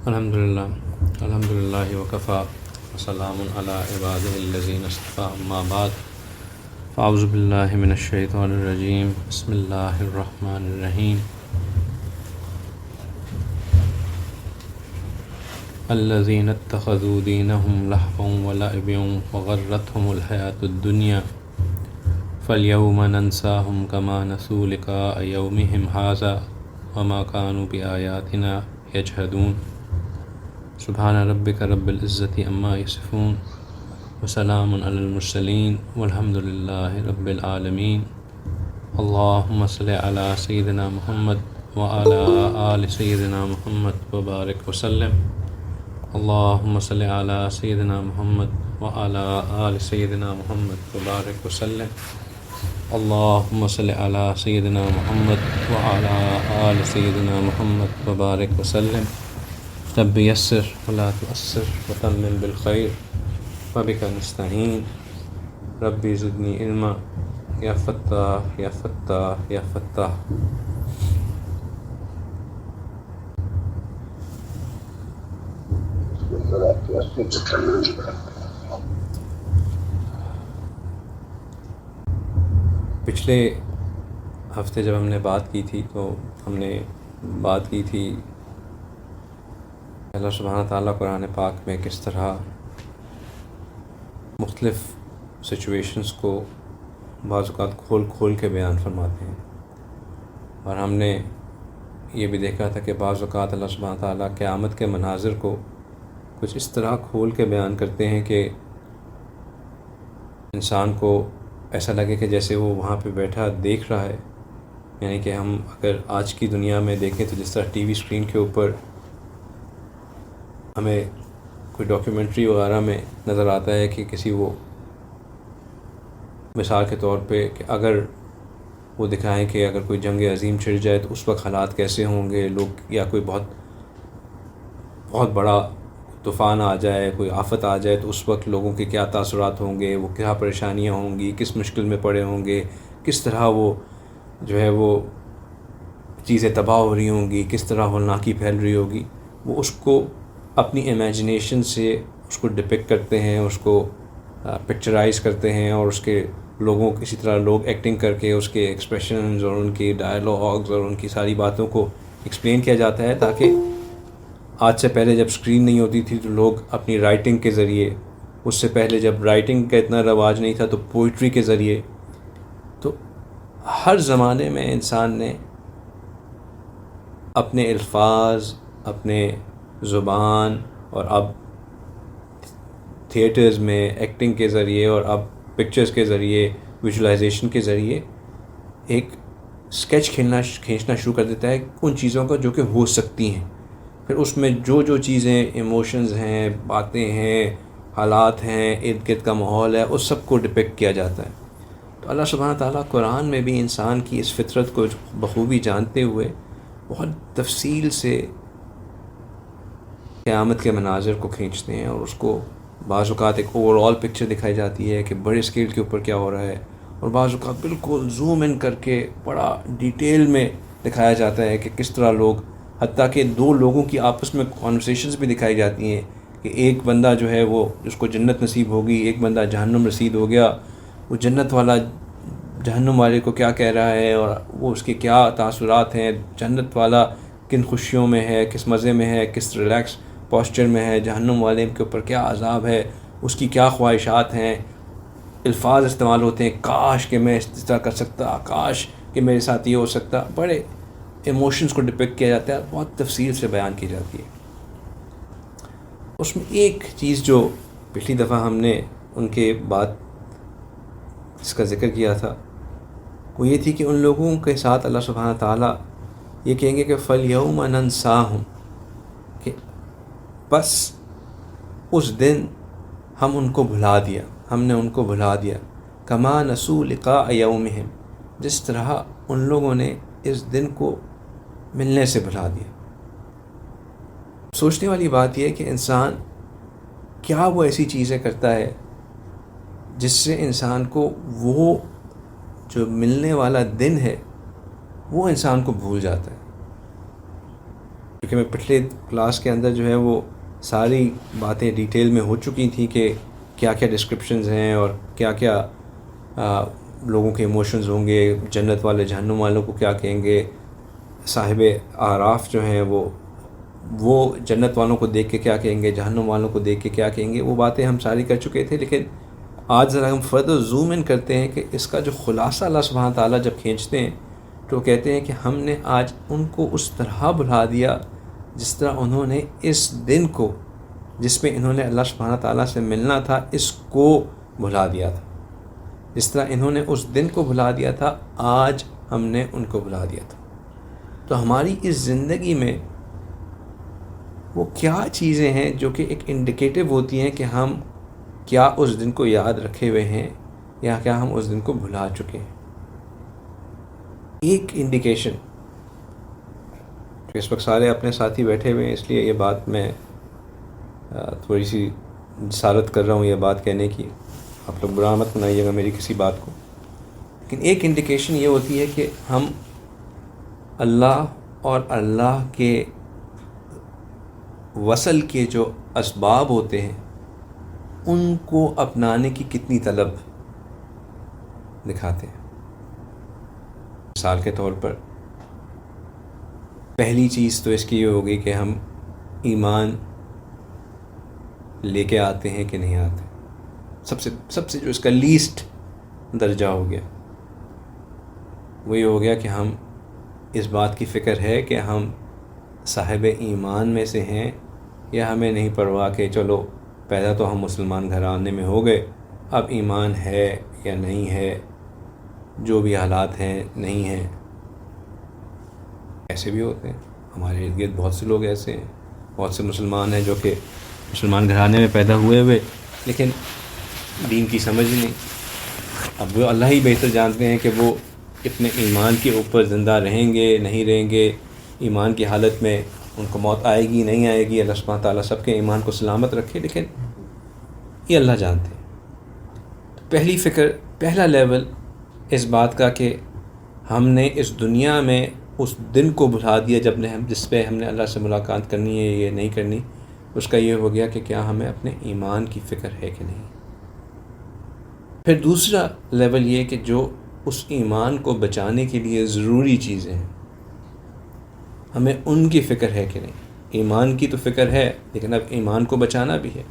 الحمدللہ وکفا وسلام علی عبادہ الذین اصطفیٰ اما بعد فاعوذ باللہ من الشیطان الرجیم بسم اللہ الرحمن الرحیم الذین اتخذوا دینہم لہوا ولعبا وغرتہم الحیاۃ الدنیا فالیوم ننساہم کما نسوا لقاء یومہم ھذا وما کانوا بآیاتنا یجحدون سبحان ربک رب العزت عما یصفون وسلام علی المرسلین والحمد للہ رب العالمین اللہم صلی علی سیدنا محمد وعلی آل سیدنا محمد وبارک وسلم اللہم صلی علی سیدنا محمد وعلی آل سیدنا محمد وبارک وسلم اللہم صلی علی سیدنا محمد وعلی آل سیدنا محمد وبارک وسلم رب یسر ولا تعسر وتمم بالخیر وبک نستعین ربی زدنی علما یا فتاح یا فتاح یا فتاح۔ پچھلے ہفتے جب ہم نے بات کی تھی تو ہم نے بات کی تھی اللہ سبحانہ تعالیٰ قرآن پاک میں کس طرح مختلف سچویشنز کو بعض اوقات کھول کے بیان فرماتے ہیں، اور ہم نے یہ بھی دیکھا تھا کہ بعض اوقات اللہ سبحانہ تعالیٰ قیامت کے مناظر کو کچھ اس طرح کھول کے بیان کرتے ہیں کہ انسان کو ایسا لگے کہ جیسے وہ وہاں پہ بیٹھا دیکھ رہا ہے۔ یعنی کہ ہم اگر آج کی دنیا میں دیکھیں تو جس طرح ٹی وی اسکرین کے اوپر ہمیں کوئی ڈاکیومنٹری وغیرہ میں نظر آتا ہے کہ کسی وہ مثال کے طور پہ کہ اگر وہ دکھائیں کہ اگر کوئی جنگ عظیم چھڑ جائے تو اس وقت حالات کیسے ہوں گے، لوگ یا کوئی بہت بڑا طوفان آ جائے، کوئی آفت آ جائے تو اس وقت لوگوں کے کیا تاثرات ہوں گے، وہ کیا پریشانیاں ہوں گی، کس مشکل میں پڑے ہوں گے، کس طرح وہ جو ہے وہ چیزیں تباہ ہو رہی ہوں گی، کس طرح ہولناکی پھیل رہی ہوگی، وہ اس کو اپنی امیجنیشن سے اس کو ڈپکٹ کرتے ہیں، اس کو پکچرائز کرتے ہیں، اور اس کے لوگوں اسی طرح لوگ ایکٹنگ کر کے اس کے ایکسپریشنز اور ان کی ڈائلاگز اور ان کی ساری باتوں کو ایکسپلین کیا جاتا ہے، تاکہ آج سے پہلے جب اسکرین نہیں ہوتی تھی تو لوگ اپنی رائٹنگ کے ذریعے، اس سے پہلے جب رائٹنگ کا اتنا رواج نہیں تھا تو پوئٹری کے ذریعے، تو ہر زمانے میں انسان نے اپنے الفاظ، اپنے زبان، اور اب تھیٹرز میں ایکٹنگ کے ذریعے اور اب پکچرز کے ذریعے، ویژولائزیشن کے ذریعے ایک اسکیچ کھینچنا شروع کر دیتا ہے ان چیزوں کا جو کہ ہو سکتی ہیں۔ پھر اس میں جو چیزیں ایموشنز ہیں، باتیں ہیں، حالات ہیں، ارد گرد کا ماحول ہے، اس سب کو ڈپکٹ کیا جاتا ہے۔ تو اللہ سبحانہ تعالیٰ قرآن میں بھی انسان کی اس فطرت کو بخوبی جانتے ہوئے بہت تفصیل سے قیامت کے مناظر کو کھینچتے ہیں، اور اس کو بعض اوقات ایک اوور آل پکچر دکھائی جاتی ہے کہ بڑے اسکیل کے اوپر کیا ہو رہا ہے، اور بعض اوقات بالکل زوم ان کر کے بڑا ڈیٹیل میں دکھایا جاتا ہے کہ کس طرح لوگ، حتیٰ کہ دو لوگوں کی آپس میں کانورسیشنز بھی دکھائی جاتی ہیں کہ ایک بندہ جو ہے وہ جس کو جنت نصیب ہوگی، ایک بندہ جہنم رسید ہو گیا، وہ جنت والا جہنم والے کو کیا کہہ رہا ہے اور وہ اس کے کیا تاثرات ہیں، جنت والا کن خوشیوں میں ہے، کس مزے میں ہے، کس ریلیکس پوسچر میں ہے، جہنم والے کے اوپر کیا عذاب ہے، اس کی کیا خواہشات ہیں۔ الفاظ استعمال ہوتے ہیں، کاش کہ میں اس طرح کر سکتا، کاش کہ میرے ساتھ یہ ہو سکتا، بڑے ایموشنز کو ڈپکٹ کیا جاتا ہے، بہت تفصیل سے بیان کی جاتی ہے۔ اس میں ایک چیز جو پچھلی دفعہ ہم نے ان کے بعد اس کا ذکر کیا تھا، وہ یہ تھی کہ ان لوگوں کے ساتھ اللہ سبحانہ تعالیٰ یہ کہیں گے کہ فَالْيَوْمَ نَنْسَاهُمْ، کہ بس اس دن ہم ان کو بھلا دیا، ہم نے ان کو بھلا دیا، كَمَا نَسُوا لِقَاءَ يَوْمِهِمْ، جس طرح ان لوگوں نے اس دن کو ملنے سے بھلا دیا۔ سوچنے والی بات یہ ہے کہ انسان کیا وہ ایسی چیزیں کرتا ہے جس سے انسان کو وہ جو ملنے والا دن ہے وہ انسان کو بھول جاتا ہے۔ کیونکہ میں پچھلے کلاس کے اندر جو ہے وہ ساری باتیں ڈیٹیل میں ہو چکی تھیں کہ کیا کیا ڈسکرپشنز ہیں اور کیا کیا لوگوں کے ایموشنز ہوں گے، جنت والے جہنم والوں کو کیا کہیں گے، صاحب اعراف جو ہیں وہ جنت والوں کو دیکھ کے کیا کہیں گے، جہنم والوں کو دیکھ کے کیا کہیں گے، وہ باتیں ہم ساری کر چکے تھے. لیکن آج ذرا ہم فردر زوم ان کرتے ہیں کہ اس کا جو خلاصہ اللہ سبحانہ تعالیٰ جب کھینچتے ہیں تو کہتے ہیں کہ ہم نے آج ان کو اس طرح بھلا دیا جس طرح انہوں نے اس دن کو، جس میں انہوں نے اللہ سبحانہ تعالیٰ سے ملنا تھا، اس کو بھلا دیا تھا. جس طرح انہوں نے اس دن کو بھلا دیا تھا، آج ہم نے ان کو بھلا دیا تھا. تو ہماری اس زندگی میں وہ کیا چیزیں ہیں جو کہ ایک انڈیکیٹو ہوتی ہیں کہ ہم کیا اس دن کو یاد رکھے ہوئے ہیں یا کیا ہم اس دن کو بھلا چکے ہیں. ایک انڈیکیشن، اس وقت سارے اپنے ساتھی بیٹھے ہوئے ہیں اس لیے یہ بات میں تھوڑی سی جسارت کر رہا ہوں یہ بات کہنے کی، آپ لوگ برا مت منائیے گا میری کسی بات کو. لیکن ایک انڈیکیشن یہ ہوتی ہے کہ ہم اللہ اور اللہ کے وصل کے جو اسباب ہوتے ہیں ان کو اپنانے کی کتنی طلب دکھاتے ہیں. مثال کے طور پر پہلی چیز تو اس کی یہ ہوگی کہ ہم ایمان لے کے آتے ہیں کہ نہیں آتے. سب سے جو اس کا لیسٹ درجہ ہو گیا وہ یہ ہو گیا کہ ہم اس بات کی فکر ہے کہ ہم صاحب ایمان میں سے ہیں یا ہمیں نہیں پرواہ کہ چلو پیدا تو ہم مسلمان گھرانے میں ہو گئے، اب ایمان ہے یا نہیں ہے، جو بھی حالات ہیں نہیں ہیں. ایسے بھی ہوتے ہیں ہمارے ارد گرد، بہت سے لوگ ایسے ہیں، بہت سے مسلمان ہیں جو کہ مسلمان گھرانے میں پیدا ہوئے لیکن دین کی سمجھ ہی نہیں. اب وہ اللہ ہی بہتر جانتے ہیں کہ وہ اپنے ایمان کے اوپر زندہ رہیں گے نہیں رہیں گے، ایمان کی حالت میں ان کو موت آئے گی نہیں آئے گی. اللہ سبحانہ تعالیٰ سب کے ایمان کو سلامت رکھے، لیکن یہ اللہ جانتے ہیں. تو پہلی فکر، پہلا لیول اس بات کا کہ ہم نے اس دنیا میں اس دن کو بھلا دیا جس پہ ہم نے اللہ سے ملاقات کرنی ہے یہ نہیں کرنی، اس کا یہ ہو گیا کہ کیا ہمیں اپنے ایمان کی فکر ہے کہ نہیں. پھر دوسرا لیول یہ کہ جو اس ایمان کو بچانے کے لیے ضروری چیزیں ہیں ہمیں ان کی فکر ہے کہ نہیں. ایمان کی تو فکر ہے لیکن اب ایمان کو بچانا بھی ہے.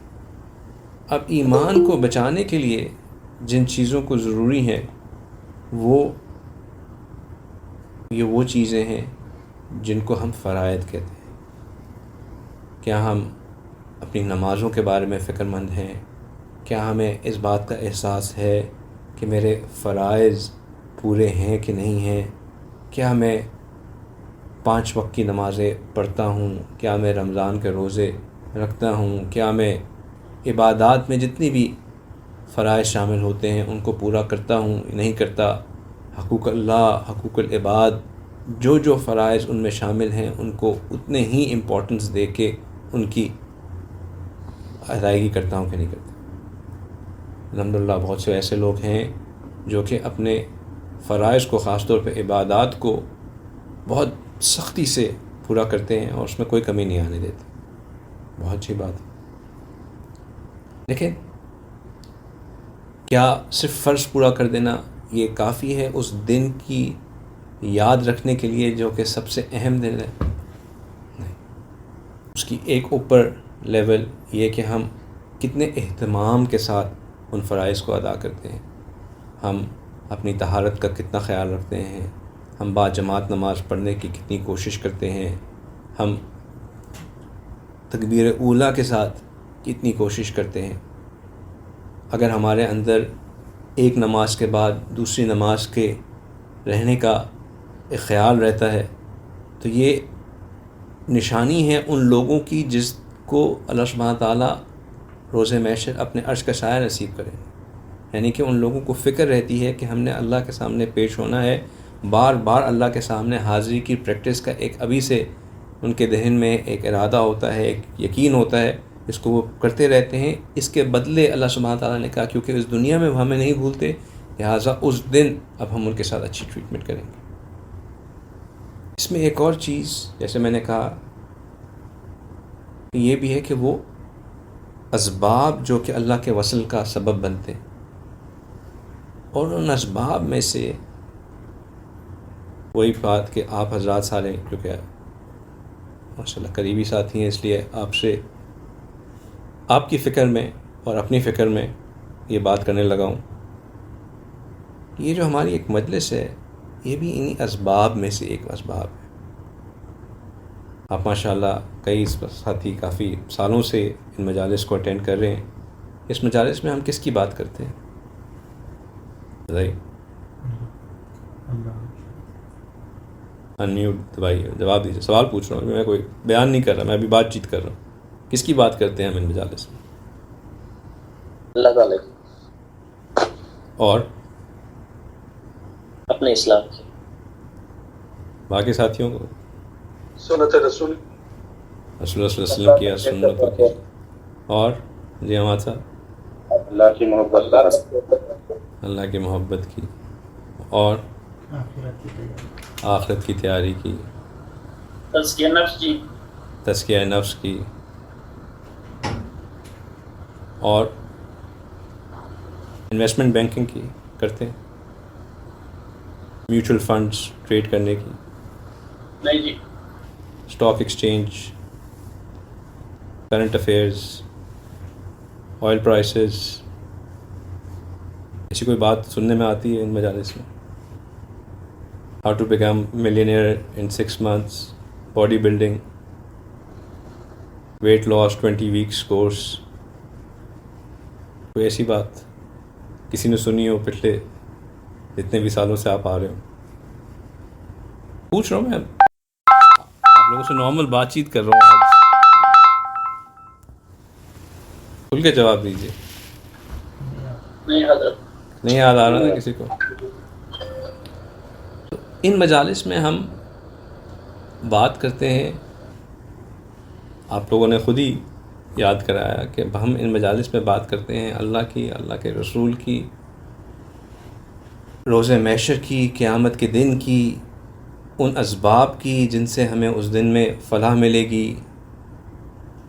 اب ایمان کو بچانے کے لیے جن چیزوں کو ضروری ہیں وہ چیزیں ہیں جن کو ہم فرائض کہتے ہیں. کیا ہم اپنی نمازوں کے بارے میں فکر مند ہیں؟ کیا ہمیں اس بات کا احساس ہے کہ میرے فرائض پورے ہیں کہ نہیں ہیں؟ کیا میں 5 وقت کی نمازیں پڑھتا ہوں؟ کیا میں رمضان کے روزے رکھتا ہوں؟ کیا میں عبادات میں جتنی بھی فرائض شامل ہوتے ہیں ان کو پورا کرتا ہوں نہیں کرتا؟ حقوق اللہ، حقوق العباد، جو فرائض ان میں شامل ہیں ان کو اتنے ہی امپورٹنس دے کے ان کی ادائیگی کرتا ہوں کہ نہیں کرتا؟ الحمدللہ بہت سے ایسے لوگ ہیں جو کہ اپنے فرائض کو، خاص طور پہ عبادات کو بہت سختی سے پورا کرتے ہیں اور اس میں کوئی کمی نہیں آنے دیتے. بہت اچھی بات ہے. لیکن کیا صرف فرض پورا کر دینا یہ کافی ہے اس دن کی یاد رکھنے کے لیے جو کہ سب سے اہم دن ہے؟ نہیں. اس کی ایک اوپر لیول یہ کہ ہم کتنے اہتمام کے ساتھ ان فرائض کو ادا کرتے ہیں. ہم اپنی طہارت کا کتنا خیال رکھتے ہیں، ہم با جماعت نماز پڑھنے کی کتنی کوشش کرتے ہیں، ہم تکبیر اولیٰ کے ساتھ کتنی کوشش کرتے ہیں. اگر ہمارے اندر ایک نماز کے بعد دوسری نماز کے رہنے کا ایک خیال رہتا ہے تو یہ نشانی ہے ان لوگوں کی جس کو اللہ سبحانہ تعالیٰ روز محشر اپنے عرش کا سایہ نصیب کریں. یعنی کہ ان لوگوں کو فکر رہتی ہے کہ ہم نے اللہ کے سامنے پیش ہونا ہے، بار بار اللہ کے سامنے حاضری کی پریکٹس کا ایک ابھی سے ان کے ذہن میں ایک ارادہ ہوتا ہے، ایک یقین ہوتا ہے، اس کو وہ کرتے رہتے ہیں. اس کے بدلے اللہ سبحانہ تعالیٰ نے کہا کیونکہ اس دنیا میں وہ ہمیں نہیں بھولتے لہٰذا اس دن اب ہم ان کے ساتھ اچھی ٹریٹمنٹ کریں گے. اس میں ایک اور چیز، جیسے میں نے کہا یہ بھی ہے کہ وہ اسباب جو کہ اللہ کے وصل کا سبب بنتے ہیں، اور ان اسباب میں سے وہی بات کہ آپ حضرات سارے جو کہ ماشاء اللہ قریبی ساتھی ہیں، اس لیے آپ سے آپ کی فکر میں اور اپنی فکر میں یہ بات کرنے لگا ہوں. یہ جو ہماری ایک مجلس ہے، یہ بھی انہی اسباب میں سے ایک اسباب ہے. آپ ماشاء اللہ کئی ساتھی کافی سالوں سے ان مجالس کو اٹینڈ کر رہے ہیں. اس مجالس میں ہم کس کی بات کرتے ہیں؟ بتائیے. انمیوٹ دبائیے، جواب دیجیے. سوال پوچھ رہا ہوں، میں کوئی بیان نہیں کر رہا، میں ابھی بات چیت کر رہا ہوں. کس کی بات کرتے ہیں ہم ان مجالس میں؟ اللہ تعالیٰ کی اور اپنے اسلام کی. باقی ساتھیوں کو سنت رسول رسول اللہ صلی اللہ علیہ وسلم کی یا سنتوں کی. اور جی احمد صاحب، اللہ کی محبت کا اللہ کی محبت کی، اور آخرت کی تیاری کی، تزکیہ نفس کی، تزکیہ نفس کی، اور انویسٹمنٹ بینکنگ کی کرتے ہیں، میوچل فنڈز ٹریڈ کرنے کی، نہیں جی، stock exchange, current affairs, oil prices. ایسی کوئی بات سننے میں آتی ہے ان مجالس میں؟ How to become millionaire in 6 months، body building, weight loss 20 weeks course. کوئی ایسی بات کسی نے سنی ہو پچھلے جتنے بھی سالوں سے آپ آ رہے ہو؟ پوچھ رہا ہوں میں، آپ لوگوں سے نارمل بات چیت کر رہا ہوں. آج کھل کے جواب دیجیے. نہیں حضرت، نہیں یاد آ رہا نا کسی کو؟ ان مجالس میں ہم بات کرتے ہیں، آپ لوگوں نے خود ہی یاد کرایا کہ ہم ان مجالس میں بات کرتے ہیں اللہ کی، اللہ کے رسول کی، روز محشر کی، قیامت کے دن کی، ان اسباب کی جن سے ہمیں اس دن میں فلاح ملے گی،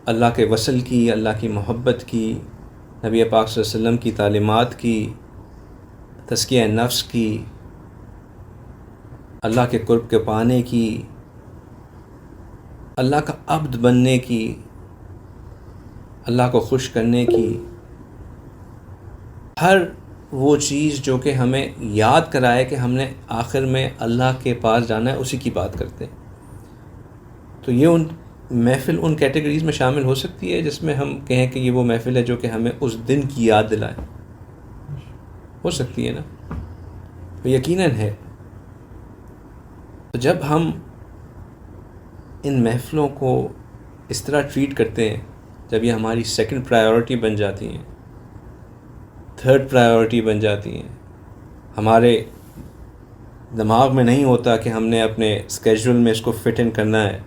اللہ کے وصل کی، اللہ کی محبت کی، نبی پاک صلی اللہ علیہ وسلم کی تعلیمات کی، تزکیہ نفس کی، اللہ کے قرب کے پانے کی، اللہ کا عبد بننے کی، اللہ کو خوش کرنے کی. ہر وہ چیز جو کہ ہمیں یاد کرائے کہ ہم نے آخر میں اللہ کے پاس جانا ہے، اسی کی بات کرتے ہیں. تو یہ ان محفل ان کیٹیگریز میں شامل ہو سکتی ہے جس میں ہم کہیں کہ یہ وہ محفل ہے جو کہ ہمیں اس دن کی یاد دلائے. ہو سکتی ہے نا؟ تو یقیناً ہے. تو جب ہم ان محفلوں کو اس طرح ٹریٹ کرتے ہیں، جب یہ ہماری سیکنڈ پرائیورٹی بن جاتی ہیں، تھرڈ پرائیورٹی بن جاتی ہیں، ہمارے دماغ میں نہیں ہوتا کہ ہم نے اپنے اسکیجول میں اس کو فٹ ان کرنا ہے،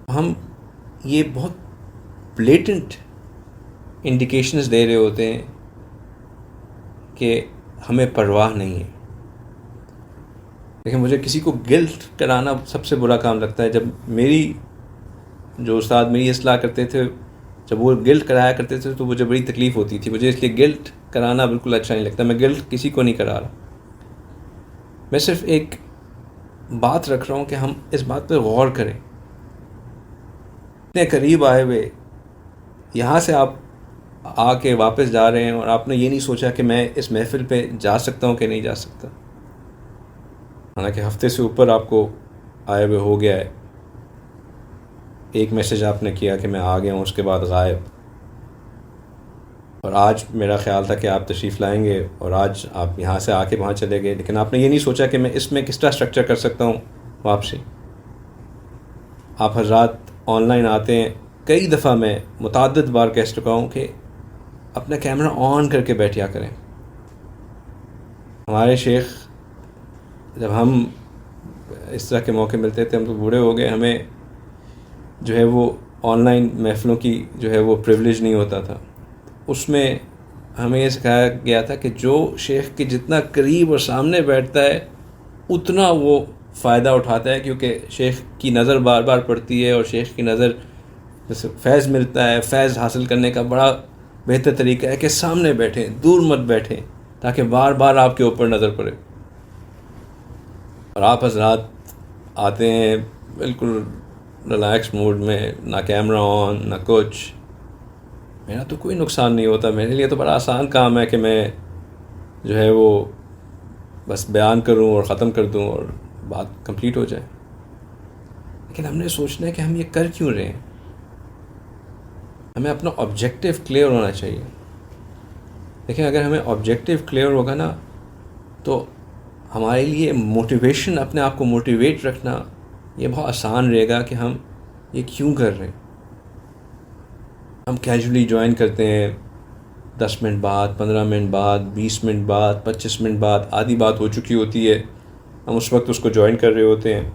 ہم یہ بہت بلیٹنٹ انڈیکیشنز دے رہے ہوتے ہیں کہ ہمیں پرواہ نہیں ہے. لیکن مجھے کسی کو گلٹ کرانا سب سے برا کام لگتا ہے. جب میری جو استاد میری اصلاح کرتے تھے، جب وہ گلٹ کرایا کرتے تھے تو مجھے بڑی تکلیف ہوتی تھی. مجھے اس لیے گلٹ کرانا بالکل اچھا نہیں لگتا. میں گلٹ کسی کو نہیں کرا رہا، میں صرف ایک بات رکھ رہا ہوں کہ ہم اس بات پہ غور کریں. اتنے قریب آئے ہوئے یہاں سے آپ آ کے واپس جا رہے ہیں اور آپ نے یہ نہیں سوچا کہ میں اس محفل پہ جا سکتا ہوں کہ نہیں جا سکتا. حالانکہ ہفتے سے اوپر آپ کو آئے ہوئے ہو گیا ہے. ایک میسج آپ نے کیا کہ میں آ گیا ہوں، اس کے بعد غائب. اور آج میرا خیال تھا کہ آپ تشریف لائیں گے اور آج آپ یہاں سے آ کے وہاں چلے گئے، لیکن آپ نے یہ نہیں سوچا کہ میں اس میں کس طرح اسٹرکچر کر سکتا ہوں واپسی. آپ حضرات آن لائن آتے ہیں، کئی دفعہ میں متعدد بار کہہ چکا ہوں کہ اپنا کیمرہ آن کر کے بیٹھیا کریں. ہمارے شیخ جب ہم اس طرح کے موقع ملتے تھے، ہم تو بوڑھے ہو گئے، ہمیں جو ہے وہ آن لائن محفلوں کی جو ہے وہ پریویلیج نہیں ہوتا تھا. اس میں ہمیں یہ سکھایا گیا تھا کہ جو شیخ کے جتنا قریب اور سامنے بیٹھتا ہے اتنا وہ فائدہ اٹھاتا ہے، کیونکہ شیخ کی نظر بار بار پڑتی ہے اور شیخ کی نظر جیسے فیض ملتا ہے، فیض حاصل کرنے کا بڑا بہتر طریقہ ہے کہ سامنے بیٹھیں، دور مت بیٹھیں، تاکہ بار بار آپ کے اوپر نظر پڑے. اور آپ حضرات آتے ہیں بالکل ریلیکس موڈ میں، نہ کیمرہ آن نہ کچھ. میرا تو کوئی نقصان نہیں ہوتا، میرے لیے تو بڑا آسان کام ہے کہ میں جو ہے وہ بس بیان کروں اور ختم کر دوں اور بات کمپلیٹ ہو جائے. لیکن ہم نے سوچنا ہے کہ ہم یہ کر کیوں رہے ہیں. ہمیں اپنا آبجیکٹو کلیئر ہونا چاہیے. دیکھیں اگر ہمیں آبجیکٹو کلیئر ہوگا نا تو ہمارے لیے موٹیویشن، اپنے آپ کو موٹیویٹ رکھنا یہ بہت آسان رہے گا کہ ہم یہ کیوں کر رہے ہیں. ہم کیجولی جوائن کرتے ہیں 10 منٹ بعد، 15 منٹ بعد، 20 منٹ بعد، 25 منٹ بعد، آدھی بات ہو چکی ہوتی ہے، ہم اس وقت اس کو جوائن کر رہے ہوتے ہیں.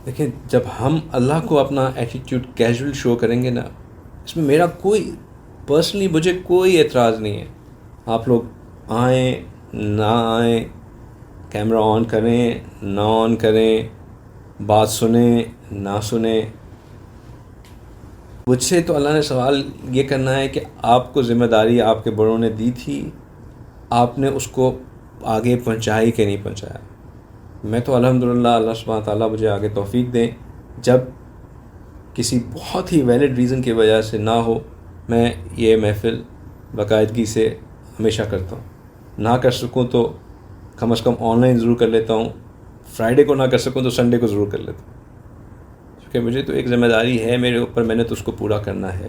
دیکھیں جب ہم اللہ کو اپنا ایٹیٹیوڈ کیجول شو کریں گے نا، اس میں میرا کوئی پرسنلی مجھے کوئی اعتراض نہیں ہے. آپ لوگ آئیں نہ آئیں، کیمرہ آن کریں نہ آن کریں، بات سنیں نہ سنیں. مجھ سے تو اللہ نے سوال یہ کرنا ہے کہ آپ کو ذمہ داری آپ کے بڑوں نے دی تھی، آپ نے اس کو آگے پہنچائی کہ نہیں پہنچایا. میں تو الحمدللہ اللہ سبحانہ تعالیٰ مجھے آگے توفیق دیں، جب کسی بہت ہی ویلڈ ریزن کی وجہ سے نہ ہو، میں یہ محفل باقاعدگی سے ہمیشہ کرتا ہوں. نہ کر سکوں تو کم از کم آن لائن ضرور کر لیتا ہوں. فرائیڈے کو نہ کر سکوں تو سنڈے کو ضرور کر لیتا ہوں، کیونکہ مجھے تو ایک ذمہ داری ہے میرے اوپر، میں نے تو اس کو پورا کرنا ہے.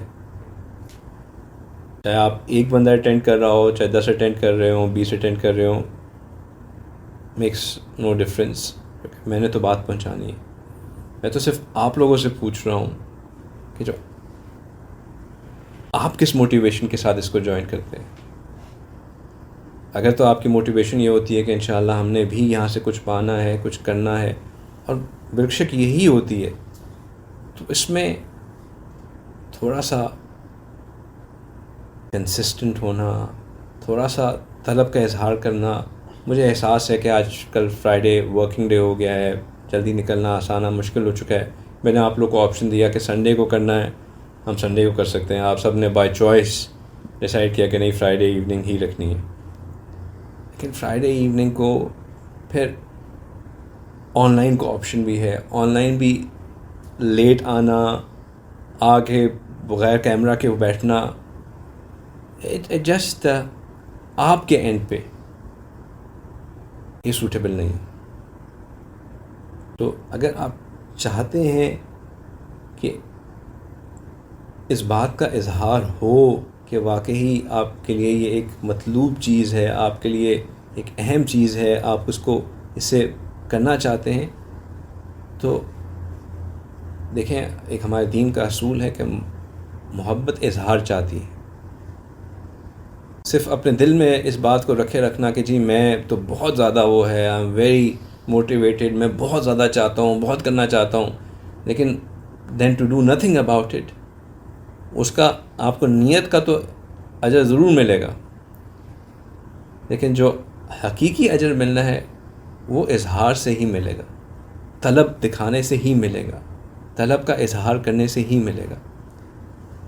چاہے آپ ایک بندہ اٹینڈ کر رہا ہو، چاہے 10 اٹینڈ کر رہے ہوں، 20 اٹینڈ کر رہے ہوں، میکس نو ڈفرینس. میں نے تو بات پہنچانی ہے. میں تو صرف آپ لوگوں سے پوچھ رہا ہوں کہ جو آپ کس موٹیویشن کے ساتھ اس کو جوائن کرتے ہیں. اگر تو آپ کی موٹیویشن یہ ہوتی ہے کہ انشاءاللہ ہم نے بھی یہاں سے کچھ پانا ہے، کچھ کرنا ہے، اور بے-شک یہی ہوتی ہے، تو اس میں تھوڑا سا کنسسٹنٹ ہونا، تھوڑا سا طلب کا اظہار کرنا. مجھے احساس ہے کہ آج کل فرائیڈے ورکنگ ڈے ہو گیا ہے، جلدی نکلنا آسان مشکل ہو چکا ہے. میں نے آپ لوگ کو آپشن دیا کہ سنڈے کو کرنا ہے، ہم سنڈے کو کر سکتے ہیں. آپ سب نے بائی چوائس ڈیسائیڈ کیا کہ نہیں فرائیڈے ایوننگ ہی رکھنی ہے. لیکن فرائیڈے ایوننگ کو پھر آن لائن کو آپشن بھی ہے. آن لائن بھی لیٹ آنا، آگے بغیر کیمرہ کے بیٹھنا، جسٹ آپ کے اینڈ پہ یہ سوٹیبل نہیں. تو اگر آپ چاہتے ہیں کہ اس بات کا اظہار ہو کہ واقعی آپ کے لیے یہ ایک مطلوب چیز ہے، آپ کے لیے ایک اہم چیز ہے، آپ اس کو اس سے کرنا چاہتے ہیں، تو دیکھیں ایک ہمارے دین کا اصول ہے کہ محبت اظہار چاہتی ہے. صرف اپنے دل میں اس بات کو رکھے رکھنا کہ جی میں تو بہت زیادہ وہ ہے، آئی ایم ویری موٹیویٹیڈ، میں بہت زیادہ چاہتا ہوں، بہت کرنا چاہتا ہوں، لیکن then to do nothing about it, اس کا آپ کو نیت کا تو اجر ضرور ملے گا، لیکن جو حقیقی اجر ملنا ہے وہ اظہار سے ہی ملے گا، طلب دکھانے سے ہی ملے گا، طلب کا اظہار کرنے سے ہی ملے گا.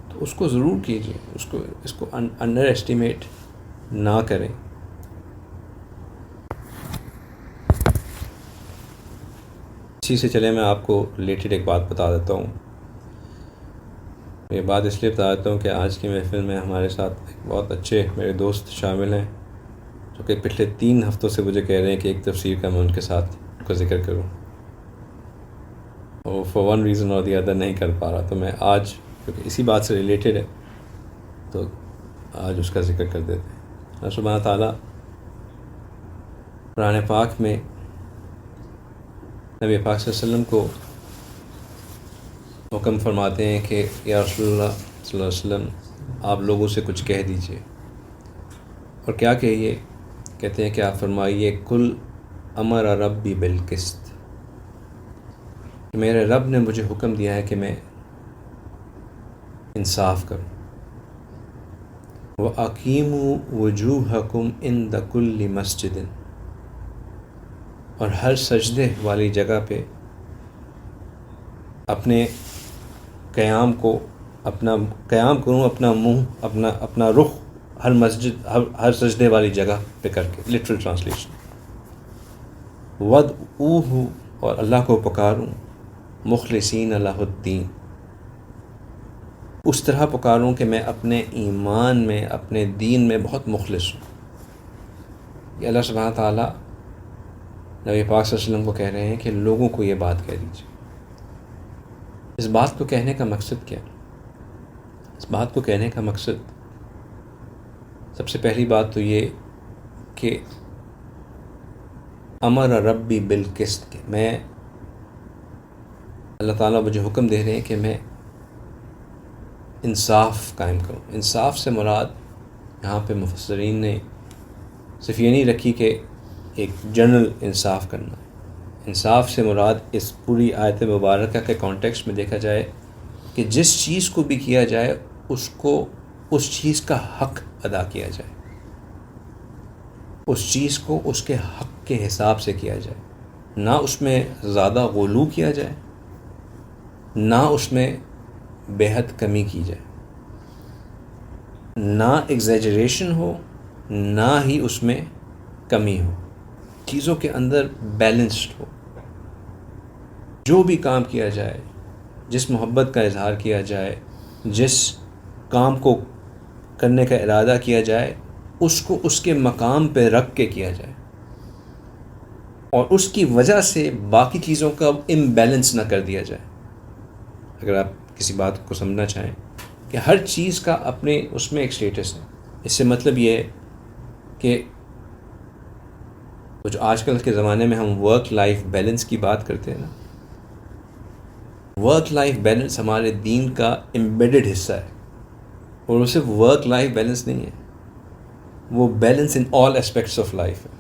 تو اس کو ضرور کیجیے، اس کو انڈر ایسٹیمیٹ نہ کریں. اسی سے چلے میں آپ کو ریلیٹڈ ایک بات بتا دیتا ہوں. یہ بات اس لیے بتا دیتا ہوں کہ آج کی محفل میں ہمارے ساتھ ایک بہت اچھے میرے دوست شامل ہیں، جو کہ پچھلے 3 ہفتوں سے مجھے کہہ رہے ہیں کہ ایک تفسیر کا میں ان کے ساتھ کا ذکر کروں، اور فار ون ریزن اور دی ادر نہیں کر پا رہا. تو میں آج کیونکہ اسی بات سے ریلیٹڈ ہے تو آج اس کا ذکر کر دیتے ہیں. اللہ سبحانہ تعالیٰ قرآن پاک میں نبی پاک صلی اللہ علیہ وسلم کو حکم فرماتے ہیں کہ یا رسول اللہ صلی اللہ علیہ وسلم آپ لوگوں سے کچھ کہہ دیجئے. اور کیا کہیے؟ کہتے ہیں کہ آپ فرمائیے کل امر ربی بالقسط، میرے رب نے مجھے حکم دیا ہے کہ میں انصاف کروں. وَأَقِیمُوا وُجُوهَکُمْ عِنْدَ كُلِّ مَسْجِدٍ، اور ہر سجدے والی جگہ پہ اپنے قیام کو اپنا قیام کروں، اپنا منہ اپنا رخ ہر مسجد ہر سجدے والی جگہ پہ کر کے، لٹرل ٹرانسلیشن، وَدْعُوهُ، اور اللہ کو پکاروں، مخلصین لہ الدین، اس طرح پکاروں کہ میں اپنے ایمان میں، اپنے دین میں بہت مخلص ہوں۔ یہ اللہ سبحانہ تعالیٰ نبی پاک صلی اللہ علیہ وسلم کو کہہ رہے ہیں کہ لوگوں کو یہ بات کہہ دیجیے۔ اس بات کو کہنے کا مقصد کیا؟ اس بات کو کہنے کا مقصد سب سے پہلی بات تو یہ کہ امر ربی بالقسط، کہ میں اللہ تعالیٰ مجھے حکم دے رہے ہیں کہ میں انصاف قائم کروں۔ انصاف سے مراد یہاں پہ مفسرین نے صرف یہ نہیں رکھی کہ ایک جنرل انصاف کرنا۔ انصاف سے مراد اس پوری آیت مبارکہ کے کانٹیکسٹ میں دیکھا جائے کہ جس چیز کو بھی کیا جائے اس کو اس چیز کا حق ادا کیا جائے، اس چیز کو اس کے حق کے حساب سے کیا جائے، نہ اس میں زیادہ غلو کیا جائے، نہ اس میں بے حد کمی کی جائے، نہ ایگزیجریشن ہو، نہ ہی اس میں کمی ہو، چیزوں کے اندر بیلنسڈ ہو۔ جو بھی کام کیا جائے، جس محبت کا اظہار کیا جائے، جس کام کو کرنے کا ارادہ کیا جائے، اس کو اس کے مقام پہ رکھ کے کیا جائے، اور اس کی وجہ سے باقی چیزوں کا امبیلنس نہ کر دیا جائے۔ اگر آپ کسی بات کو سمجھنا چاہیں کہ ہر چیز کا اپنے اس میں ایک سٹیٹس ہے، اس سے مطلب یہ ہے کہ جو آج کل کے زمانے میں ہم ورک لائف بیلنس کی بات کرتے ہیں نا، ورک لائف بیلنس ہمارے دین کا امبیڈڈ حصہ ہے، اور وہ صرف ورک لائف بیلنس نہیں ہے، وہ balance in all aspects of life ہے۔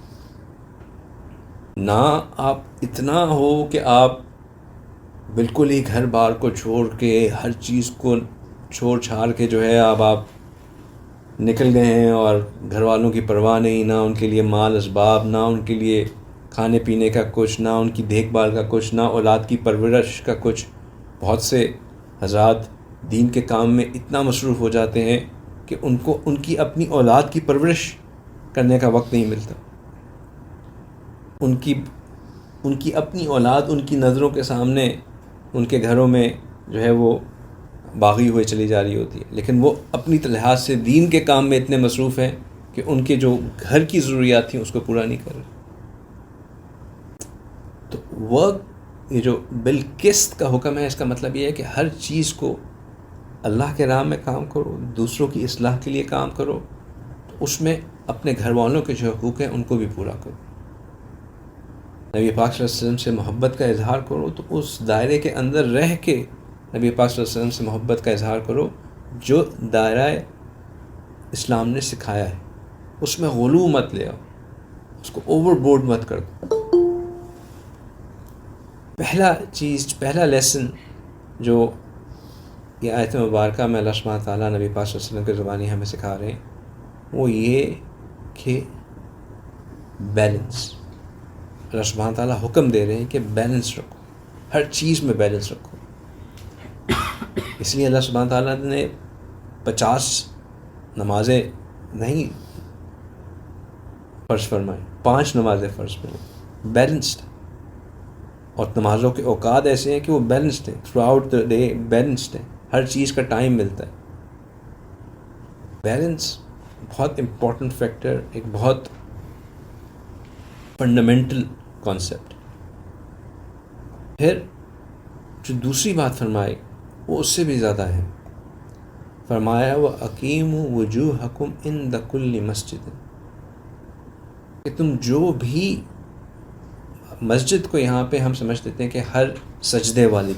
نہ آپ اتنا ہو کہ آپ بالکل ہی گھر بار کو چھوڑ کے، ہر چیز کو چھوڑ چھاڑ کے جو ہے اب آپ نکل گئے ہیں، اور گھر والوں کی پرواہ نہیں، نہ ان کے لیے مال اسباب، نہ ان کے لیے کھانے پینے کا کچھ، نہ ان کی دیکھ بھال کا کچھ، نہ اولاد کی پرورش کا کچھ۔ بہت سے حضرات دین کے کام میں اتنا مصروف ہو جاتے ہیں کہ ان کو ان کی اپنی اولاد کی پرورش کرنے کا وقت نہیں ملتا۔ ان کی اپنی اولاد ان کی نظروں کے سامنے ان کے گھروں میں جو ہے وہ باغی ہوئے چلی جا رہی ہوتی ہے، لیکن وہ اپنی لحاظ سے دین کے کام میں اتنے مصروف ہیں کہ ان کے جو گھر کی ضروریات تھیں اس کو پورا نہیں کر رہے۔ تو ورک، یہ جو بالقسط کا حکم ہے، اس کا مطلب یہ ہے کہ ہر چیز کو اللہ کے راہ میں کام کرو، دوسروں کی اصلاح کے لیے کام کرو، تو اس میں اپنے گھر والوں کے جو حقوق ہیں ان کو بھی پورا کرو۔ نبی پاک صلی اللہ علیہ وسلم سے محبت کا اظہار کرو تو اس دائرے کے اندر رہ کے نبی پاک صلی اللہ علیہ وسلم سے محبت کا اظہار کرو جو دائرہ اسلام نے سکھایا ہے، اس میں غلو مت لے آؤ، اس کو اوور بورڈ مت کر دو۔ پہلا لیسن جو یہ آیت مبارکہ میں اللہ سبحانہ تعالیٰ نبی پاک صلی اللہ علیہ وسلم کے زبانی ہمیں سکھا رہے ہیں، وہ یہ کہ بیلنس، اللہ سبحانہ تعالیٰ حکم دے رہے ہیں کہ بیلنس رکھو، ہر چیز میں بیلنس رکھو۔ اس لیے اللہ سبحانہ تعالیٰ نے 50 نمازیں نہیں فرض فرمائیں، 5 نمازیں فرض فرمائیں، بیلنسڈ، اور نمازوں کے اوقات ایسے ہیں کہ وہ بیلنسڈ ہیں، through out the day balanced ہیں، ہر چیز کا ٹائم ملتا ہے۔ بیلنس بہت امپورٹنٹ فیکٹر، ایک بہت فنڈامنٹل کانسیپٹ۔ پھر جو دوسری بات فرمائی وہ اس سے بھی زیادہ ہے، فرمایا وَأَقِیمُوا وُجُوهَکُمْ عِنْدَ كُلِّ مَسْجِدٍ، کہ تم جو بھی مسجد کو یہاں پہ ہم سمجھ دیتے ہیں کہ ہر سجدے والی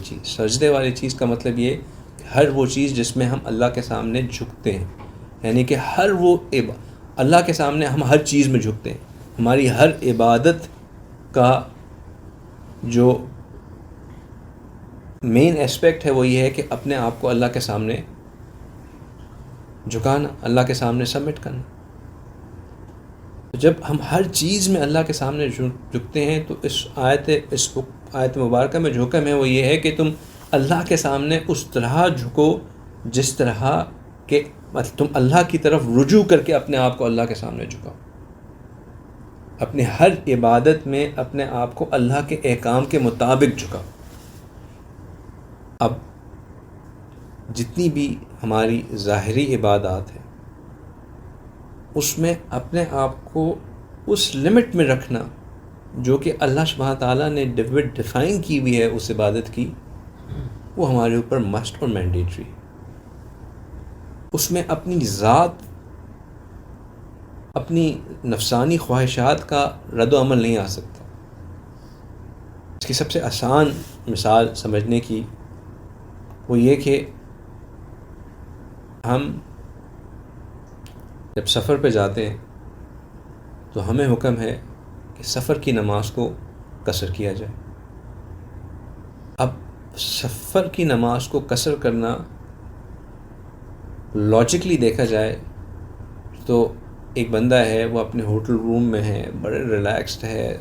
چیز کا مطلب یہ کہ ہر وہ چیز جس میں ہم اللہ کے سامنے جھکتے ہیں، یعنی کہ ہر وہ اللہ کے سامنے ہم ہر چیز میں جھکتے ہیں، ہماری ہر عبادت کا جو مین ایسپیکٹ ہے وہ یہ ہے کہ اپنے آپ کو اللہ کے سامنے جھکانا، اللہ کے سامنے سبمٹ کرنا۔ جب ہم ہر چیز میں اللہ کے سامنے جھکتے ہیں تو اس آیت مبارکہ میں جو حکم ہے وہ یہ ہے کہ تم اللہ کے سامنے اس طرح جھکو جس طرح کہ مطلب تم اللہ کی طرف رجوع کر کے اپنے آپ کو اللہ کے سامنے جھکاؤ. اپنے ہر عبادت میں اپنے آپ کو اللہ کے احکام کے مطابق جھکاؤ. اب جتنی بھی ہماری ظاہری عبادات ہیں اس میں اپنے آپ کو اس لمٹ میں رکھنا جو کہ اللہ سبحانہ تعالیٰ نے ڈیفائن کی ہوئی ہے اس عبادت کی، وہ ہمارے اوپر مسٹ اور مینڈیٹری. اس میں اپنی ذات، اپنی نفسانی خواہشات کا رد و عمل نہیں آ سکتا. اس کی سب سے آسان مثال سمجھنے کی وہ یہ کہ ہم جب سفر پہ جاتے ہیں تو ہمیں حکم ہے کہ سفر کی نماز کو قصر کیا جائے. اب سفر کی نماز کو قصر کرنا لاجکلی دیکھا جائے تو ایک بندہ ہے، وہ اپنے ہوٹل روم میں ہے، بڑے ریلیکسڈ ہے،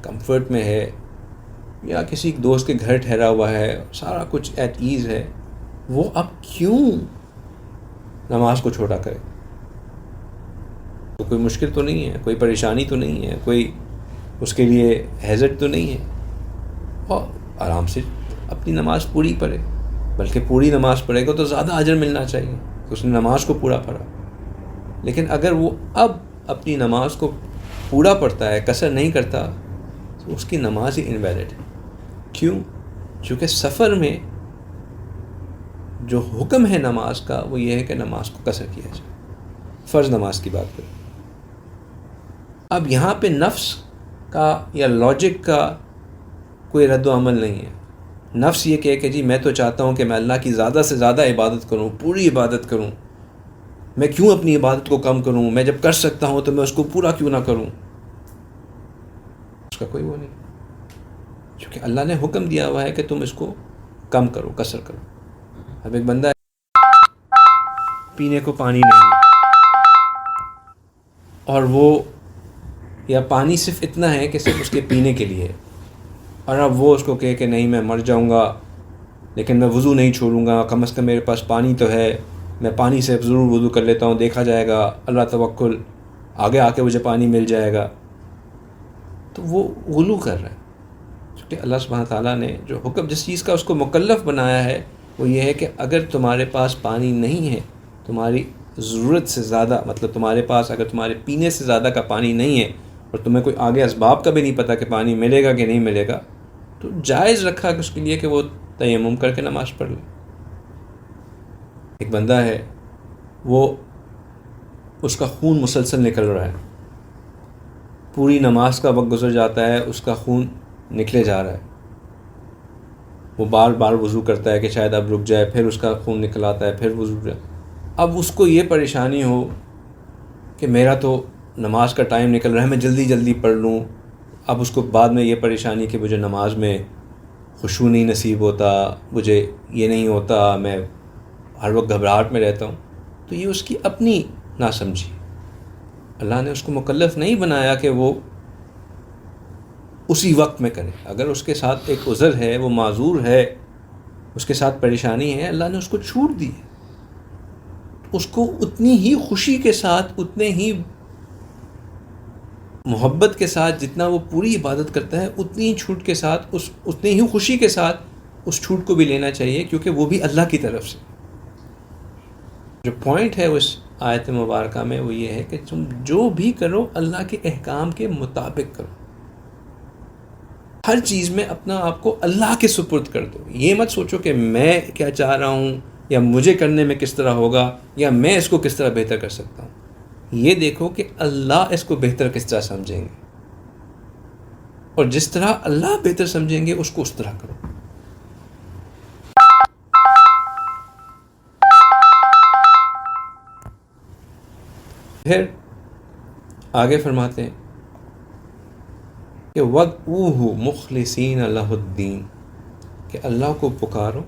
کمفرٹ میں ہے، یا کسی دوست کے گھر ٹھہرا ہوا ہے، سارا کچھ ایٹ ایز ہے، وہ اب کیوں نماز کو چھوٹا کرے؟ تو کوئی مشکل تو نہیں ہے، کوئی پریشانی تو نہیں ہے، کوئی اس کے لیے ہیزٹ تو نہیں ہے، اور آرام سے اپنی نماز پوری پڑھے. بلکہ پوری نماز پڑھے گا تو زیادہ اجر ملنا چاہیے کہ اس نے نماز کو پورا پڑھا. لیکن اگر وہ اب اپنی نماز کو پورا پڑھتا ہے، قصر نہیں کرتا، تو اس کی نماز ہی انویلڈ ہے. کیوں؟ چونکہ سفر میں جو حکم ہے نماز کا وہ یہ ہے کہ نماز کو قصر کیا جائے. فرض نماز کی بات کریں. اب یہاں پہ نفس کا یا لاجک کا کوئی رد و عمل نہیں ہے. نفس یہ کہے کہ جی میں تو چاہتا ہوں کہ میں اللہ کی زیادہ سے زیادہ عبادت کروں، پوری عبادت کروں، میں کیوں اپنی عبادت کو کم کروں؟ میں جب کر سکتا ہوں تو میں اس کو پورا کیوں نہ کروں؟ اس کا کوئی وہ نہیں، کیونکہ اللہ نے حکم دیا ہوا ہے کہ تم اس کو کم کرو، قصر کرو. اب ایک بندہ پینے کو پانی نہیں ہے، اور وہ یا پانی صرف اتنا ہے کہ صرف اس کے پینے کے لیے، اور اب وہ اس کو کہے کہ نہیں میں مر جاؤں گا لیکن میں وضو نہیں چھوڑوں گا، کم از کم میرے پاس پانی تو ہے، میں پانی سے ضرور وضو کر لیتا ہوں، دیکھا جائے گا، اللہ توکل، آگے آ کے مجھے پانی مل جائے گا. تو وہ غلو کر رہا ہے. کیونکہ اللہ سبحانہ تعالیٰ نے جو حکم، جس چیز کا اس کو مکلف بنایا ہے، وہ یہ ہے کہ اگر تمہارے پاس پانی نہیں ہے، تمہاری ضرورت سے زیادہ، مطلب تمہارے پاس اگر تمہارے پینے سے زیادہ کا پانی نہیں ہے، اور تمہیں کوئی آگے اسباب کا بھی نہیں پتہ کہ پانی ملے گا کہ نہیں ملے گا، تو جائز رکھا کہ اس کے لیے کہ وہ تیمم کر کے نماز پڑھ لے. ایک بندہ ہے، وہ اس کا خون مسلسل نکل رہا ہے، پوری نماز کا وقت گزر جاتا ہے، اس کا خون نکلے جا رہا ہے، وہ بار بار وضو کرتا ہے کہ شاید اب رک جائے، پھر اس کا خون نکل آتا ہے، پھر وضو جائے. اب اس کو یہ پریشانی ہو کہ میرا تو نماز کا ٹائم نکل رہا ہے، میں جلدی جلدی پڑھ لوں. اب اس کو بعد میں یہ پریشانی کہ مجھے نماز میں خشوع نہیں نصیب ہوتا، مجھے یہ نہیں ہوتا، میں ہر وقت گھبراہٹ میں رہتا ہوں. تو یہ اس کی اپنی ناسمجھی. اللہ نے اس کو مکلف نہیں بنایا کہ وہ اسی وقت میں کرے. اگر اس کے ساتھ ایک عذر ہے، وہ معذور ہے، اس کے ساتھ پریشانی ہے، اللہ نے اس کو چھوٹ دی ہے. اس کو اتنی ہی خوشی کے ساتھ، اتنے ہی محبت کے ساتھ جتنا وہ پوری عبادت کرتا ہے، اتنی ہی چھوٹ کے ساتھ، اتنی ہی خوشی کے ساتھ اس چھوٹ کو بھی لینا چاہیے، کیونکہ وہ بھی اللہ کی طرف سے. جو پوائنٹ ہے اس آیت مبارکہ میں وہ یہ ہے کہ تم جو بھی کرو اللہ کے احکام کے مطابق کرو. ہر چیز میں اپنا آپ کو اللہ کے سپرد کر دو. یہ مت سوچو کہ میں کیا چاہ رہا ہوں، یا مجھے کرنے میں کس طرح ہوگا، یا میں اس کو کس طرح بہتر کر سکتا ہوں. یہ دیکھو کہ اللہ اس کو بہتر کس طرح سمجھیں گے، اور جس طرح اللہ بہتر سمجھیں گے اس کو اس طرح کرو. پھر آگے فرماتے ہیں کہ وَدْعُوهُ مُخْلِصِينَ لَهُ الدِّينَ، کہ اللہ کو پکارو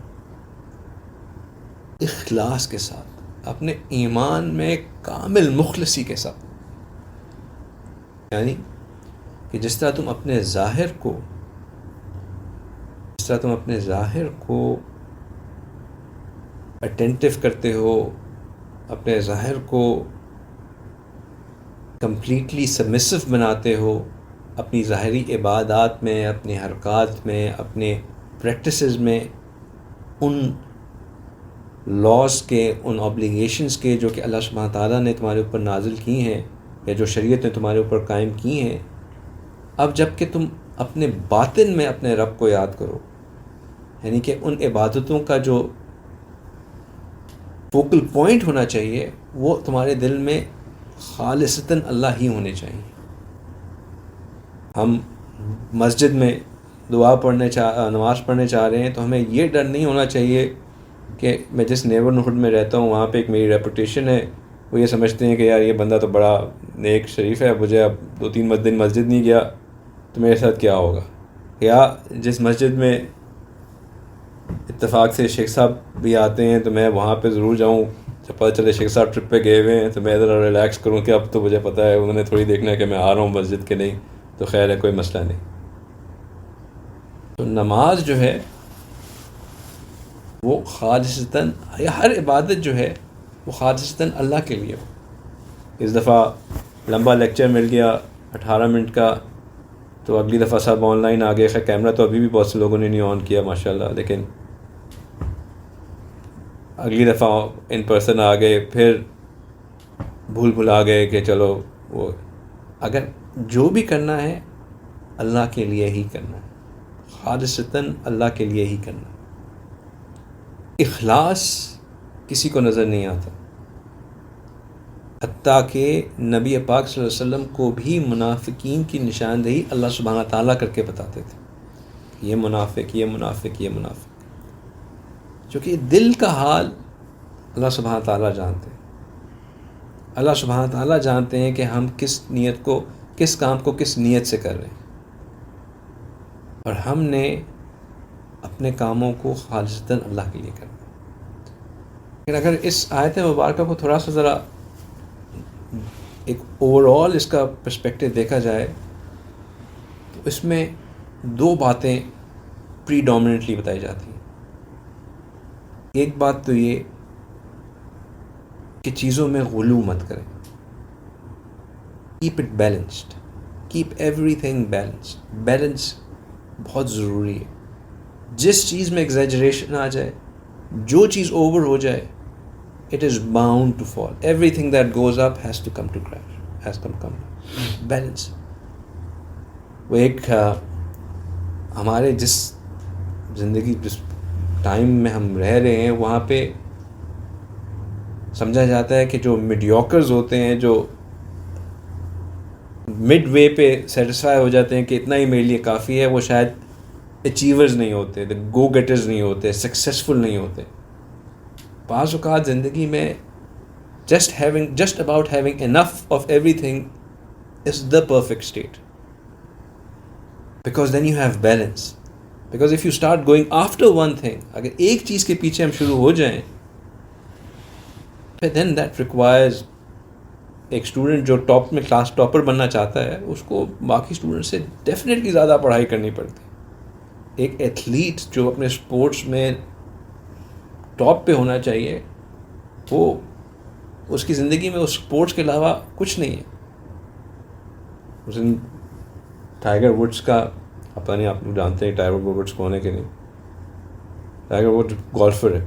اخلاص کے ساتھ، اپنے ایمان میں کامل مخلصی کے ساتھ. یعنی کہ جس طرح تم اپنے ظاہر کو اٹینٹیو کرتے ہو، اپنے ظاہر کو کمپلیٹلی سبمسو بناتے ہو، اپنی ظاہری عبادات میں، اپنے حرکات میں، اپنے پریکٹسز میں ان لاز کے، ان آبلیگیشنز کے جو کہ اللہ سبحانہ تعالیٰ نے تمہارے اوپر نازل کی ہیں یا جو شریعت نے تمہارے اوپر قائم کی ہیں، اب جب کہ تم اپنے باطن میں اپنے رب کو یاد کرو، یعنی کہ ان عبادتوں کا جو فوکل پوائنٹ ہونا چاہیے وہ تمہارے دل میں خالصتاً اللہ ہی ہونے چاہیے۔ ہم مسجد میں نماز پڑھنے چاہ رہے ہیں تو ہمیں یہ ڈر نہیں ہونا چاہیے کہ میں جس نیبرہڈ میں رہتا ہوں وہاں پہ ایک میری ریپوٹیشن ہے، وہ یہ سمجھتے ہیں کہ یار یہ بندہ تو بڑا نیک شریف ہے، مجھے اب 2-3 دن مسجد نہیں گیا تو میرے ساتھ کیا ہوگا، یا جس مسجد میں اتفاق سے شیخ صاحب بھی آتے ہیں تو میں وہاں پہ ضرور جاؤں، جب پتہ چلے شیخ صاحب ٹرپ پہ گئے ہوئے ہیں تو میں ذرا ریلیکس کروں کہ اب تو مجھے پتہ ہے انہوں نے تھوڑی دیکھنا ہے کہ میں آ رہا ہوں مسجد کے نہیں، تو خیر ہے، کوئی مسئلہ نہیں۔ تو نماز جو ہے وہ خالصتاً، یا ہر عبادت جو ہے وہ خالصتاً اللہ کے لیے ہو۔ اس دفعہ لمبا لیکچر مل گیا 18 منٹ کا، تو اگلی دفعہ سب آن لائن آ گئے، خیر کیمرہ تو ابھی بھی بہت سے لوگوں نے نہیں آن کیا ماشاءاللہ، لیکن اگلی دفعہ ان پرسن آ گئے، پھر بھول آ گئے کہ چلو وہ، اگر جو بھی کرنا ہے اللہ کے لیے ہی کرنا ہے، خالصتاً اللہ کے لیے ہی کرنا ہے۔ اخلاص کسی کو نظر نہیں آتا، حتیٰ کہ نبی پاک صلی اللہ علیہ وسلم کو بھی منافقین کی نشاندہی اللہ سبحانہ تعالیٰ کر کے بتاتے تھے، یہ منافق، یہ منافق، یہ منافق، چونکہ دل کا حال اللہ سبحانہ تعالیٰ جانتے ہیں۔ اللہ سبحانہ تعالیٰ جانتے ہیں کہ ہم کس نیت کو، کس کام کو کس نیت سے کر رہے ہیں، اور ہم نے اپنے کاموں کو خالصتاً اللہ کے لیے کرنا ہے۔ لیکن اگر اس آیت مبارکہ کو تھوڑا سا ذرا ایک اوور آل اس کا پرسپیکٹو دیکھا جائے تو اس میں 2 باتیں پری ڈومیننٹلی بتائی جاتی ہیں۔ ایک بات تو یہ کہ چیزوں میں غلو مت کریں، keep it balanced, keep everything balanced, balance بہت ضروری ہے۔ جس چیز میں ایگزیجریشن آ جائے، جو چیز اوور ہو جائے، it is bound to fall. Everything that goes up has to come to crash, has to come balance. وہ ایک ہمارے جس زندگی، جس ٹائم میں ہم رہ رہے ہیں، وہاں پہ سمجھا جاتا ہے کہ جو میڈیوکرز ہوتے ہیں، جو مڈ وے پہ سیٹسفائی ہو جاتے ہیں کہ اتنا ہی میرے لیے کافی ہے، وہ شاید اچیورز نہیں ہوتے، گو گیٹرز نہیں ہوتے، سکسیسفل نہیں ہوتے۔ بعض اوقات زندگی میں just about having enough of everything is the perfect state, because then you have balance. Because if you start going after one thing, اگر ایک چیز کے پیچھے ہم شروع ہو جائیں، then that requires ایک اسٹوڈنٹ جو ٹاپ میں کلاس ٹاپر بننا چاہتا ہے، اس کو باقی اسٹوڈنٹ سے ڈیفینیٹلی زیادہ پڑھائی کرنی پڑتی۔ ایک ایتھلیٹ جو اپنے اسپورٹس میں ٹاپ پہ ہونا چاہیے، وہ اس کی زندگی میں اس اسپورٹس کے علاوہ کچھ نہیں ہے۔ اس دن ٹائیگر ووڈس کا، پتہ نہیں آپ لوگ جانتے ہیں ٹائیگر ووڈس کون ہے کہ نہیں، ٹائیگر ووڈ گولفر ہے،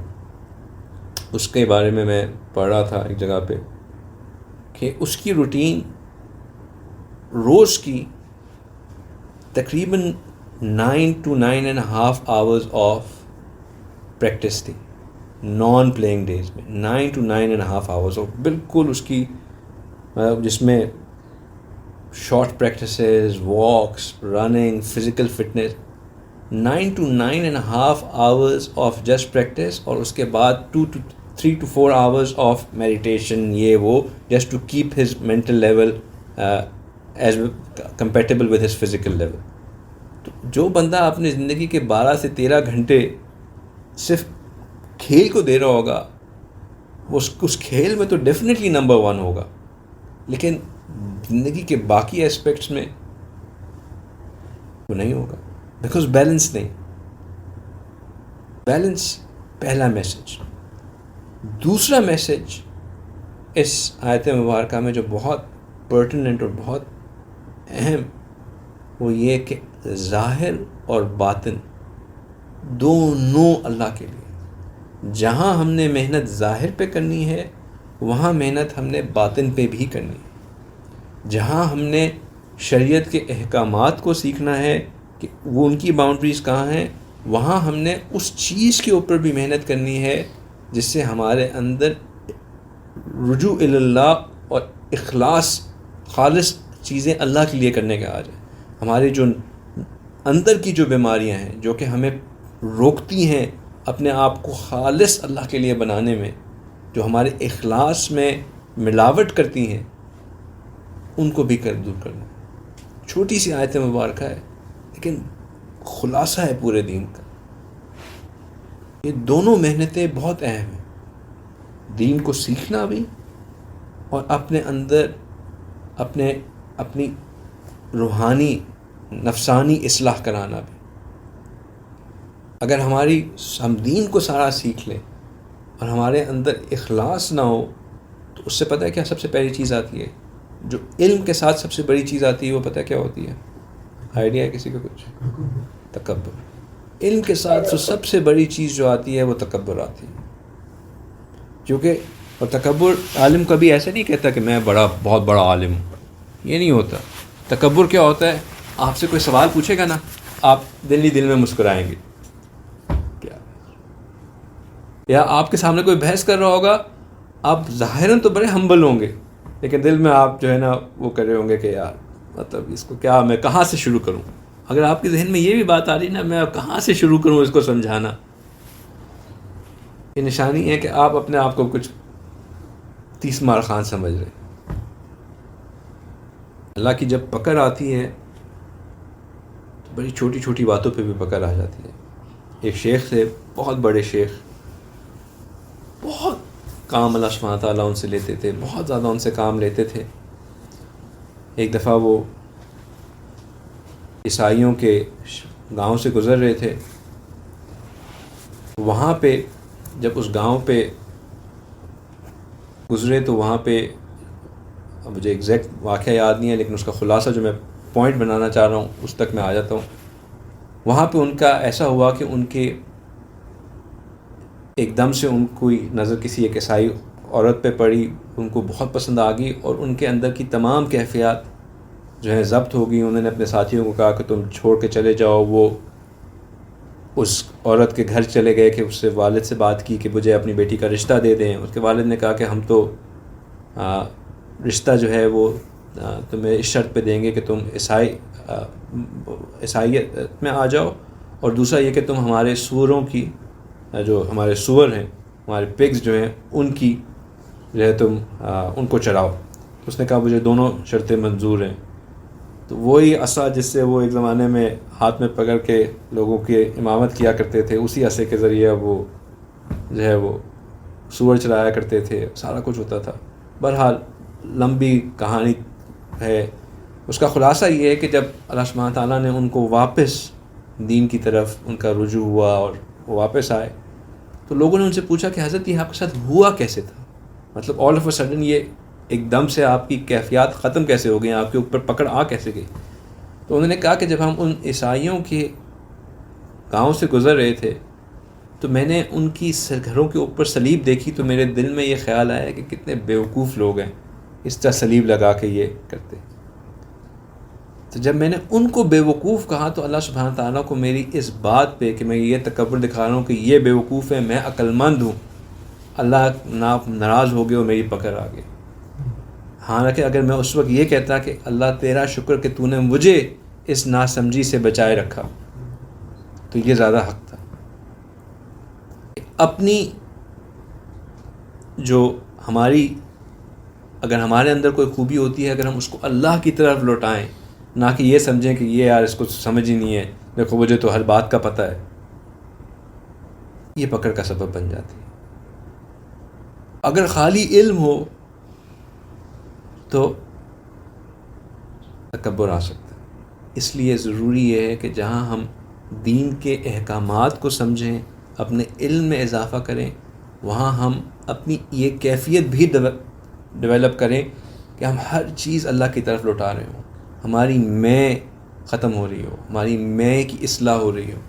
اس کے بارے میں پڑھ رہا تھا ایک جگہ پہ کہ اس کی روٹین روز کی تقریباً 9 to 9.5 hours آف پریکٹس تھی، نان پلینگ ڈیز میں 9 to 9.5 hours، اور بالکل اس کی جس میں short practices, walks, running, physical fitness, 9 to 9.5 hours of just practice, اور اس کے بعد 3 to 4 hours آف میڈیٹیشن، یہ وہ، just to keep his mental level as compatible with his physical level. تو جو بندہ اپنی زندگی کے 12 سے 13 گھنٹے صرف کھیل کو دے رہا ہوگا، وہ اس کھیل میں تو ڈیفینیٹلی نمبر 1 ہوگا، لیکن زندگی کے باقی اسپیکٹس میں وہ نہیں ہوگا، بیکاز بیلنس نہیں۔ بیلنس پہلا میسج، دوسرا میسج اس آیت مبارکہ میں جو بہت پرٹیننٹ اور بہت اہم، وہ یہ کہ ظاہر اور باطن دونوں اللہ کے لیے. جہاں ہم نے محنت ظاہر پہ کرنی ہے وہاں محنت ہم نے باطن پہ بھی کرنی ہے. جہاں ہم نے شریعت کے احکامات کو سیکھنا ہے کہ وہ ان کی باؤنڈریز کہاں ہیں، وہاں ہم نے اس چیز کے اوپر بھی محنت کرنی ہے جس سے ہمارے اندر رجوع اللہ اور اخلاص، خالص چیزیں اللہ کے لیے کرنے کا آ جائے. ہماری جو اندر کی جو بیماریاں ہیں جو کہ ہمیں روکتی ہیں اپنے آپ کو خالص اللہ کے لیے بنانے میں، جو ہمارے اخلاص میں ملاوٹ کرتی ہیں، ان کو بھی دور کرنا. چھوٹی سی آیت مبارکہ ہے لیکن خلاصہ ہے پورے دین کا. یہ دونوں محنتیں بہت اہم ہیں، دین کو سیکھنا بھی اور اپنے اندر اپنی روحانی نفسانی اصلاح کرانا بھی. اگر ہم دین کو سارا سیکھ لیں اور ہمارے اندر اخلاص نہ ہو تو اس سے پتہ ہے کیا سب سے پہلی چیز آتی ہے؟ جو علم کے ساتھ سب سے بڑی چیز آتی ہے وہ پتہ کیا ہوتی ہے؟ آئیڈیا ہے کسی کو کچھ؟ تکبر. علم کے ساتھ جو سب سے بڑی چیز جو آتی ہے وہ تکبر آتی ہے. کیونکہ اور تکبر، عالم کبھی ایسا نہیں کہتا کہ میں بہت بڑا عالم ہوں، یہ نہیں ہوتا. تکبر کیا ہوتا ہے؟ آپ سے کوئی سوال پوچھے گا نا، آپ دل ہی دل میں مسکرائیں گے. کیا؟ یا آپ کے سامنے کوئی بحث کر رہا ہوگا، آپ ظاہراً تو بڑے ہمبل ہوں گے لیکن دل میں آپ جو ہے نا وہ کر رہے ہوں گے کہ یار مطلب اس کو کیا، میں کہاں سے شروع کروں. اگر آپ کے ذہن میں یہ بھی بات آ رہی نا میں کہاں سے شروع کروں اس کو سمجھانا، یہ نشانی ہے کہ آپ اپنے آپ کو کچھ 30 مار خان سمجھ رہے. اللہ کی جب پکڑ آتی ہے تو بڑی چھوٹی چھوٹی باتوں پہ بھی پکڑ آ جاتی ہے. ایک شیخ تھے، بہت بڑے شیخ، بہت کام اللہ سبحانہ تعالیٰ ان سے لیتے تھے، بہت زیادہ ان سے کام لیتے تھے. ایک دفعہ وہ عیسائیوں کے گاؤں سے گزر رہے تھے. وہاں پہ جب اس گاؤں پہ گزرے تو وہاں پہ، اب مجھے ایگزیکٹ واقعہ یاد نہیں ہے لیکن اس کا خلاصہ جو میں پوائنٹ بنانا چاہ رہا ہوں اس تک میں آ جاتا ہوں. وہاں پہ ان کا ایسا ہوا کہ ان کے ایک دم سے ان کو نظر کسی ایک عیسائی عورت پہ پڑی، ان کو بہت پسند آ گئی اور ان کے اندر کی تمام کیفیات جو ہے ضبط ہو گئی. انہوں نے اپنے ساتھیوں کو کہا کہ تم چھوڑ کے چلے جاؤ. وہ اس عورت کے گھر چلے گئے کہ اس سے والد سے بات کی کہ مجھے اپنی بیٹی کا رشتہ دے دیں. اس کے والد نے کہا کہ ہم تو رشتہ جو ہے وہ تمہیں اس شرط پہ دیں گے کہ تم عیسائیت میں آ جاؤ، اور دوسرا یہ کہ تم ہمارے سوروں کی، جو ہمارے سور ہیں، ہمارے پگز جو ہیں، ان کی جو ہے تم ان کو چراؤ. اس نے کہا مجھے دونوں شرطیں منظور ہیں. تو وہی عصا جس سے وہ ایک زمانے میں ہاتھ میں پکڑ کے لوگوں کی امامت کیا کرتے تھے، اسی عصے کے ذریعے وہ جو ہے وہ سور چلایا کرتے تھے، سارا کچھ ہوتا تھا. بہرحال لمبی کہانی ہے. اس کا خلاصہ یہ ہے کہ جب اللہ سبحانہ تعالیٰ نے ان کو واپس دین کی طرف ان کا رجوع ہوا اور وہ واپس آئے تو لوگوں نے ان سے پوچھا کہ حضرت یہ آپ کے ساتھ ہوا کیسے تھا؟ مطلب آل آف اے سڈن یہ ایک دم سے آپ کی کیفیات ختم کیسے ہو گئی، آپ کے اوپر پکڑ آ کیسے گئی؟ تو انہوں نے کہا کہ جب ہم ان عیسائیوں کے گاؤں سے گزر رہے تھے تو میں نے ان کی گھروں کے اوپر صلیب دیکھی تو میرے دل میں یہ خیال آیا کہ کتنے بیوقوف لوگ ہیں اس طرح صلیب لگا کے یہ کرتے. تو جب میں نے ان کو بیوقوف کہا تو اللہ سبحانہ تعالیٰ کو میری اس بات پہ کہ میں یہ تکبر دکھا رہا ہوں کہ یہ بیوقوف ہے، میں عقل مند ہوں، اللہ ناراض ہو گئے اور میری پکڑ آ گئی. حالانکہ اگر میں اس وقت یہ کہتا کہ اللہ تیرا شکر کہ تو نے مجھے اس ناسمجھی سے بچائے رکھا، تو یہ زیادہ حق تھا. اپنی جو اگر ہمارے اندر کوئی خوبی ہوتی ہے، اگر ہم اس کو اللہ کی طرف لوٹائیں، نہ کہ یہ سمجھیں کہ یہ یار اس کو سمجھ ہی نہیں ہے، دیکھو مجھے تو ہر بات کا پتہ ہے، یہ پکڑ کا سبب بن جاتی ہے. اگر خالی علم ہو تو تکبر آ سکتا ہے. اس لیے ضروری یہ ہے کہ جہاں ہم دین کے احکامات کو سمجھیں، اپنے علم میں اضافہ کریں، وہاں ہم اپنی یہ کیفیت بھی ڈیولپ کریں کہ ہم ہر چیز اللہ کی طرف لوٹا رہے ہوں، ہماری میں ختم ہو رہی ہو، ہماری میں کی اصلاح ہو رہی ہو.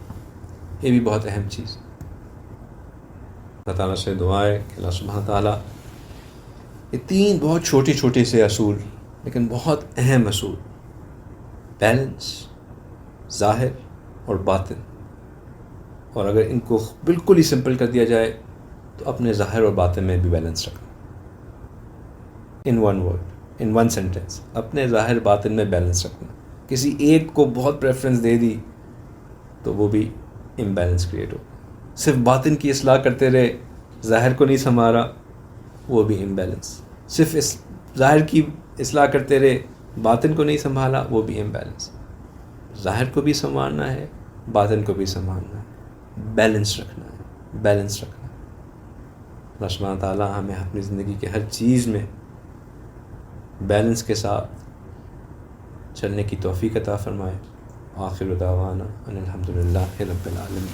یہ بھی بہت اہم چیز. اللہ تعالیٰ سے دعا ہے کہ اللہ سبحانہ تعالیٰ یہ 3 بہت چھوٹے چھوٹے سے اصول لیکن بہت اہم اصول، بیلنس، ظاہر اور باطن، اور اگر ان کو بالکل ہی سمپل کر دیا جائے تو اپنے ظاہر اور باطن میں بھی بیلنس رکھنا. In one word, in one sentence, اپنے ظاہر باطن میں بیلنس رکھنا. کسی ایک کو بہت پریفرنس دے دی تو وہ بھی امبیلنس کریٹ ہو. صرف باطن کی اصلاح کرتے رہے، ظاہر کو نہیں سنوارا، وہ بھی امبیلنس. صرف ظاہر کی اصلاح کرتے رہے، باطن کو نہیں سنبھالا، وہ بھی امبیلنس. ظاہر کو بھی سنوارنا ہے، باطن کو بھی سنبھالنا ہے، بیلنس رکھنا ہے، بیلنس رکھنا ہے. اللہ سبحانہ تعالیٰ ہمیں اپنی زندگی کے ہر چیز میں بیلنس کے ساتھ چلنے کی توفیق عطا فرمائے. آخر دعوانا ان الحمد للہ رب العالمین.